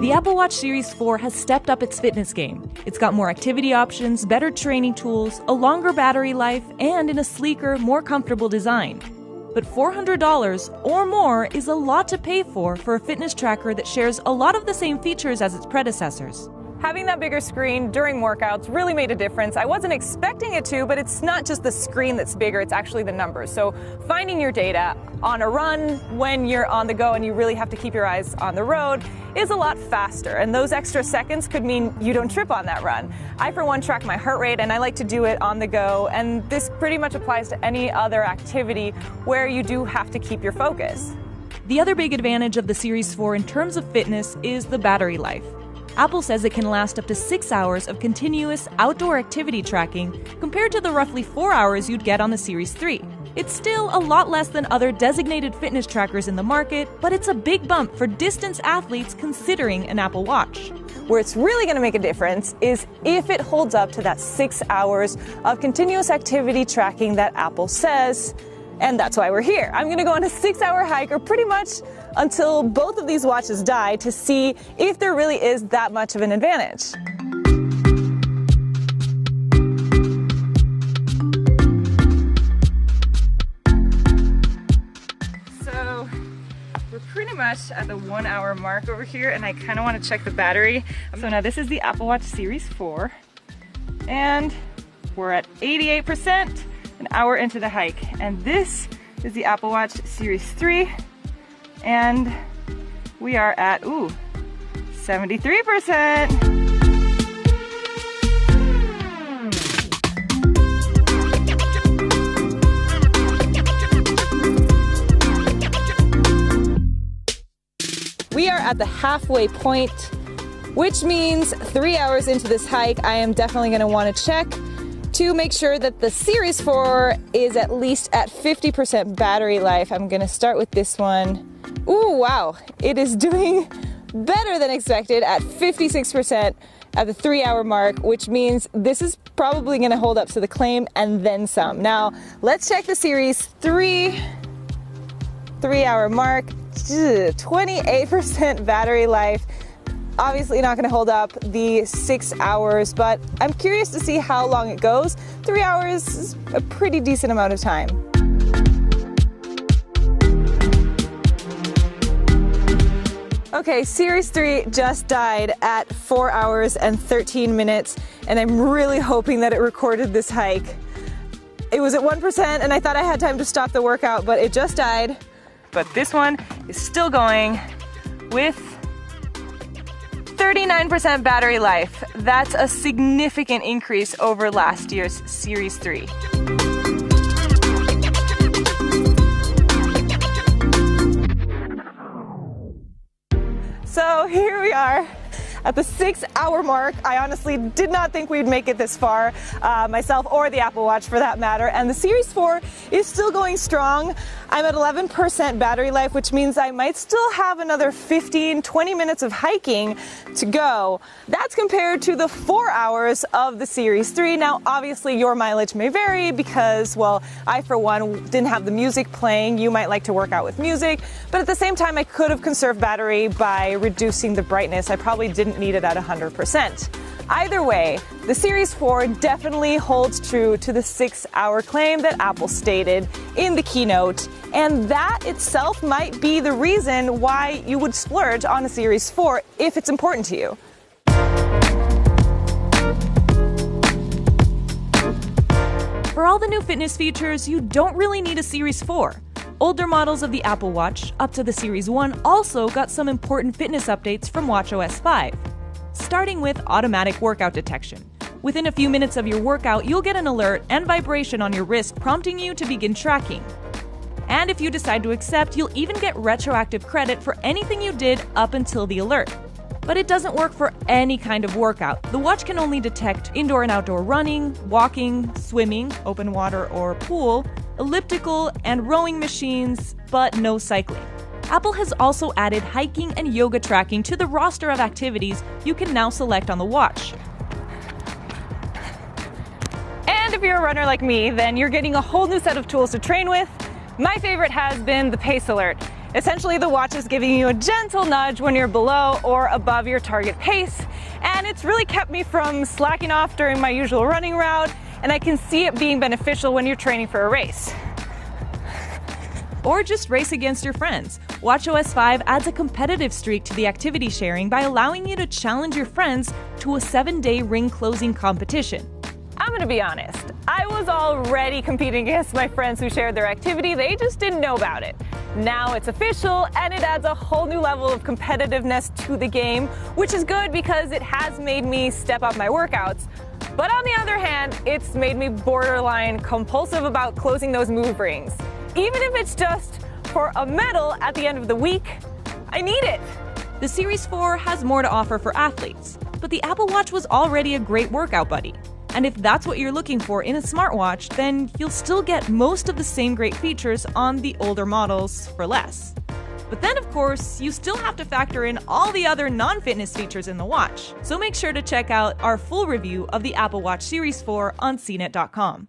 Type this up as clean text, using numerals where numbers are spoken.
The Apple Watch Series 4 has stepped up its fitness game. It's got more activity options, better training tools, a longer battery life, and in a sleeker, more comfortable design. But $400 or more is a lot to pay for a fitness tracker that shares a lot of the same features as its predecessors. Having that bigger screen during workouts really made a difference. I wasn't expecting it to, but it's not just the screen that's bigger, it's actually the numbers. So finding your data on a run when you're on the go and you really have to keep your eyes on the road is a lot faster. And those extra seconds could mean you don't trip on that run. I, for one, track my heart rate and I like to do it on the go. And this pretty much applies to any other activity where you do have to keep your focus. The other big advantage of the Series 4 in terms of fitness is the battery life. Apple says it can last up to 6 hours of continuous outdoor activity tracking compared to the roughly 4 hours you'd get on the Series 3. It's still a lot less than other designated fitness trackers in the market, but it's a big bump for distance athletes considering an Apple Watch. Where it's really going to make a difference is if it holds up to that 6 hours of continuous activity tracking that Apple says. And that's why we're here. I'm going to go on a 6-hour hike, or pretty much until both of these watches die, to see if there really is that much of an advantage. So we're pretty much at the 1 hour mark over here, and I kind of want to check the battery. So now this is the Apple Watch Series 4, and we're at 88%. An hour into the hike, and this is the Apple Watch Series 3, and we are at 73%. We are at the halfway point, which means 3 hours into this hike, I am definitely going to want to check to make sure that the Series 4 is at least at 50% battery life. I'm gonna start with this one. Ooh, wow, it is doing better than expected at 56% at the 3 hour mark, which means this is probably gonna hold up to the claim and then some. Now, let's check the Series 3 hour mark, 28% battery life. Obviously not going to hold up the 6 hours, but I'm curious to see how long it goes. 3 hours is a pretty decent amount of time. Okay, Series 3 just died at 4 hours and 13 minutes, and I'm really hoping that it recorded this hike. It was at 1%, and I thought I had time to stop the workout, but it just died. But this one is still going with 39% battery life. That's a significant increase over last year's Series 3. So here we are at the 6 hour mark. I honestly did not think we'd make it this far, myself or the Apple Watch for that matter, and the Series 4 is still going strong. I'm at 11% battery life, which means I might still have another 15-20 minutes of hiking to go. That's compared to the 4 hours of the Series 3. Now, obviously, your mileage may vary because, well, I, for one, didn't have the music playing. You might like to work out with music, but at the same time, I could have conserved battery by reducing the brightness. I probably didn't need it at 100%. Either way, the Series 4 definitely holds true to the 6 hour claim that Apple stated in the keynote, and that itself might be the reason why you would splurge on a Series 4 if it's important to you. For all the new fitness features, you don't really need a Series 4. Older models of the Apple Watch, up to the Series 1, also got some important fitness updates from watchOS 5. Starting with automatic workout detection. Within a few minutes of your workout, you'll get an alert and vibration on your wrist prompting you to begin tracking. And if you decide to accept, you'll even get retroactive credit for anything you did up until the alert. But it doesn't work for any kind of workout. The watch can only detect indoor and outdoor running, walking, swimming, open water or pool, elliptical and rowing machines, but no cycling. Apple has also added hiking and yoga tracking to the roster of activities you can now select on the watch. And if you're a runner like me, then you're getting a whole new set of tools to train with. My favorite has been the pace alert. Essentially, the watch is giving you a gentle nudge when you're below or above your target pace, and it's really kept me from slacking off during my usual running route, and I can see it being beneficial when you're training for a race. Or just race against your friends. watchOS 5 adds a competitive streak to the activity sharing by allowing you to challenge your friends to a 7-day ring closing competition. I'm gonna be honest, I was already competing against my friends who shared their activity, they just didn't know about it. Now it's official, and it adds a whole new level of competitiveness to the game, which is good because it has made me step up my workouts. But on the other hand, it's made me borderline compulsive about closing those move rings. Even if it's just for a medal at the end of the week, I need it. The Series 4 has more to offer for athletes, but the Apple Watch was already a great workout buddy. And if that's what you're looking for in a smartwatch, then you'll still get most of the same great features on the older models for less. But then, of course, you still have to factor in all the other non-fitness features in the watch. So make sure to check out our full review of the Apple Watch Series 4 on CNET.com.